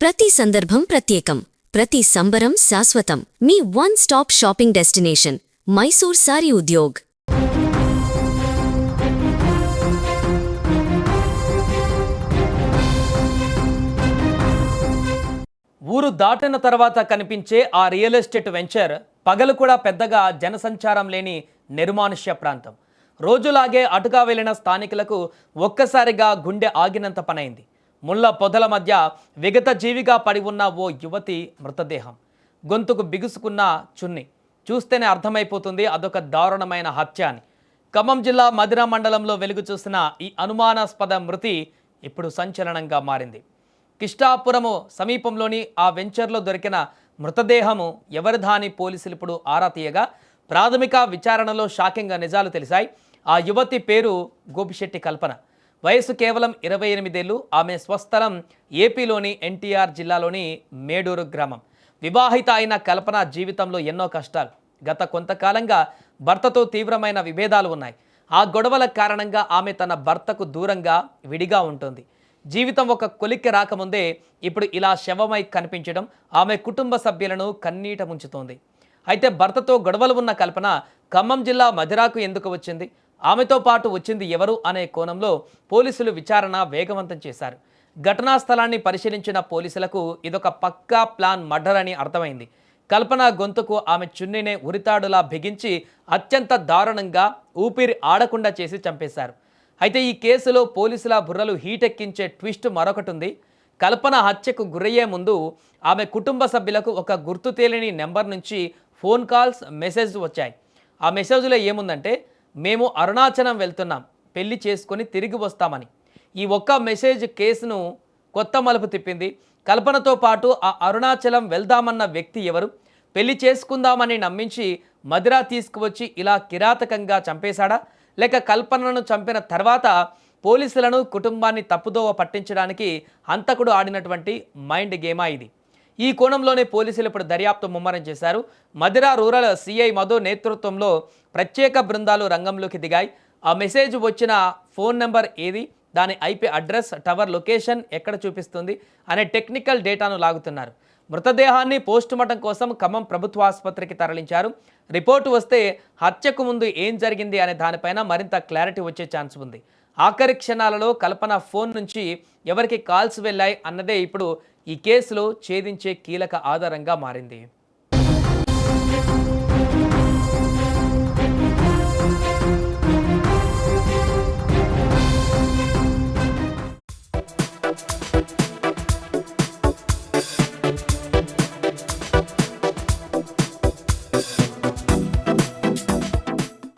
ప్రతి సందర్భం ప్రత్యేకం, ప్రతి సంబరం శాశ్వతం. మీ one stop shopping destination Mysore Sari Udyog. ఊరు దాటిన తర్వాత కనిపించే ఆ రియల్ ఎస్టేట్ వెంచర్ పగలు కూడా పెద్దగా జనసంచారం లేని నిర్మానుష్య ప్రాంతం. రోజులాగే అటుగా వెళ్లిన స్థానికులకు ఒక్కసారిగా గుండె ఆగినంత పనైంది. ముళ్ళ పొదల మధ్య విగత జీవిగా పడి ఉన్న ఓ యువతి మృతదేహం. గొంతుకు బిగుసుకున్న చున్ని చూస్తేనే అర్థమైపోతుంది అదొక దారుణమైన హత్య అని. ఖమ్మం జిల్లా మధిర మండలంలో వెలుగు చూసిన ఈ అనుమానాస్పద మృతి ఇప్పుడు సంచలనంగా మారింది. కిష్టాపురము సమీపంలోని ఆ వెంచర్లో దొరికిన మృతదేహము ఎవరిదాని పోలీసులు ఇప్పుడు ఆరా తీయగా ప్రాథమిక విచారణలో షాకింగ్ నిజాలు తెలిసాయి. ఆ యువతి పేరు గోపిశెట్టి కల్పన. వయసు కేవలం 28 ఏళ్లు. ఆమె స్వస్థలం ఏపీలోని ఎన్టీఆర్ జిల్లాలోని మేడూరు గ్రామం. వివాహిత అయిన కల్పన జీవితంలో ఎన్నో కష్టాలు. గత కొంతకాలంగా భర్తతో తీవ్రమైన విభేదాలు ఉన్నాయి. ఆ గొడవల కారణంగా ఆమె తన భర్తకు దూరంగా విడిగా ఉంటుంది. జీవితం ఒక కొలిక్కి రాకముందే ఇప్పుడు ఇలా శవమై కనిపించడం ఆమె కుటుంబ సభ్యులను కన్నీట ముంచుతోంది. అయితే భర్తతో గొడవలు ఉన్న కల్పన ఖమ్మం జిల్లా మధిరాకు ఎందుకు వచ్చింది, ఆమెతో పాటు వచ్చింది ఎవరు అనే కోణంలో పోలీసులు విచారణ వేగవంతం చేశారు. ఘటనా స్థలాన్ని పరిశీలించిన పోలీసులకు ఇదొక పక్కా ప్లాన్ మర్డర్ అని అర్థమైంది. కల్పన గొంతుకు ఆమె చున్నీనే ఉరితాడులా బిగించి అత్యంత దారుణంగా ఊపిరి ఆడకుండా చేసి చంపేశారు. అయితే ఈ కేసులో పోలీసుల బుర్రలు హీటెక్కించే ట్విస్ట్ మరొకటి ఉంది. కల్పన హత్యకు గురయ్యే ముందు ఆమె కుటుంబ సభ్యులకు ఒక గుర్తు తెలియని నెంబర్ నుంచి ఫోన్ కాల్స్, మెసేజ్ వచ్చాయి. ఆ మెసేజ్లో ఏముందంటే, మేము అరుణాచలం వెళ్తున్నాం, పెళ్లి చేసుకొని తిరిగి వస్తామని. ఈ ఒక్క మెసేజ్ కేసును కొత్త మలుపు తిప్పింది. కల్పనతో పాటు ఆ అరుణాచలం వెళ్దామన్న వ్యక్తి ఎవరు, పెళ్లి చేసుకుందామని నమ్మించి మధిర తీసుకువచ్చి ఇలా కిరాతకంగా చంపేశాడా, లేక కల్పనను చంపిన తర్వాత పోలీసులను కుటుంబాన్ని తప్పుదోవ పట్టించడానికి హంతకుడు ఆడినటువంటి మైండ్ గేమా ఇది? ఈ కోణంలోనే పోలీసులు ఇప్పుడు దర్యాప్తు ముమ్మరం చేశారు. మధిర రూరల్ సిఐ మధు నేతృత్వంలో ప్రత్యేక బృందాలు రంగంలోకి దిగాయి. ఆ మెసేజ్ వచ్చిన ఫోన్ నెంబర్ ఏది, దాని ఐపీ అడ్రస్, టవర్ లొకేషన్ ఎక్కడ చూపిస్తుంది అనే టెక్నికల్ డేటాను లాగుతున్నారు. మృతదేహాన్ని పోస్టుమార్టం కోసం ఖమ్మం ప్రభుత్వ ఆసుపత్రికి తరలించారు. రిపోర్టు వస్తే హత్యకు ముందు ఏం జరిగింది అనే దానిపైన మరింత క్లారిటీ వచ్చే ఛాన్స్ ఉంది. ఆఖరి క్షణాలలో కల్పన ఫోన్ నుంచి ఎవరికి కాల్స్ వెళ్ళాయి అన్నదే ఇప్పుడు ఈ కేసులో ఛేదించే కీలక ఆధారంగా మారింది.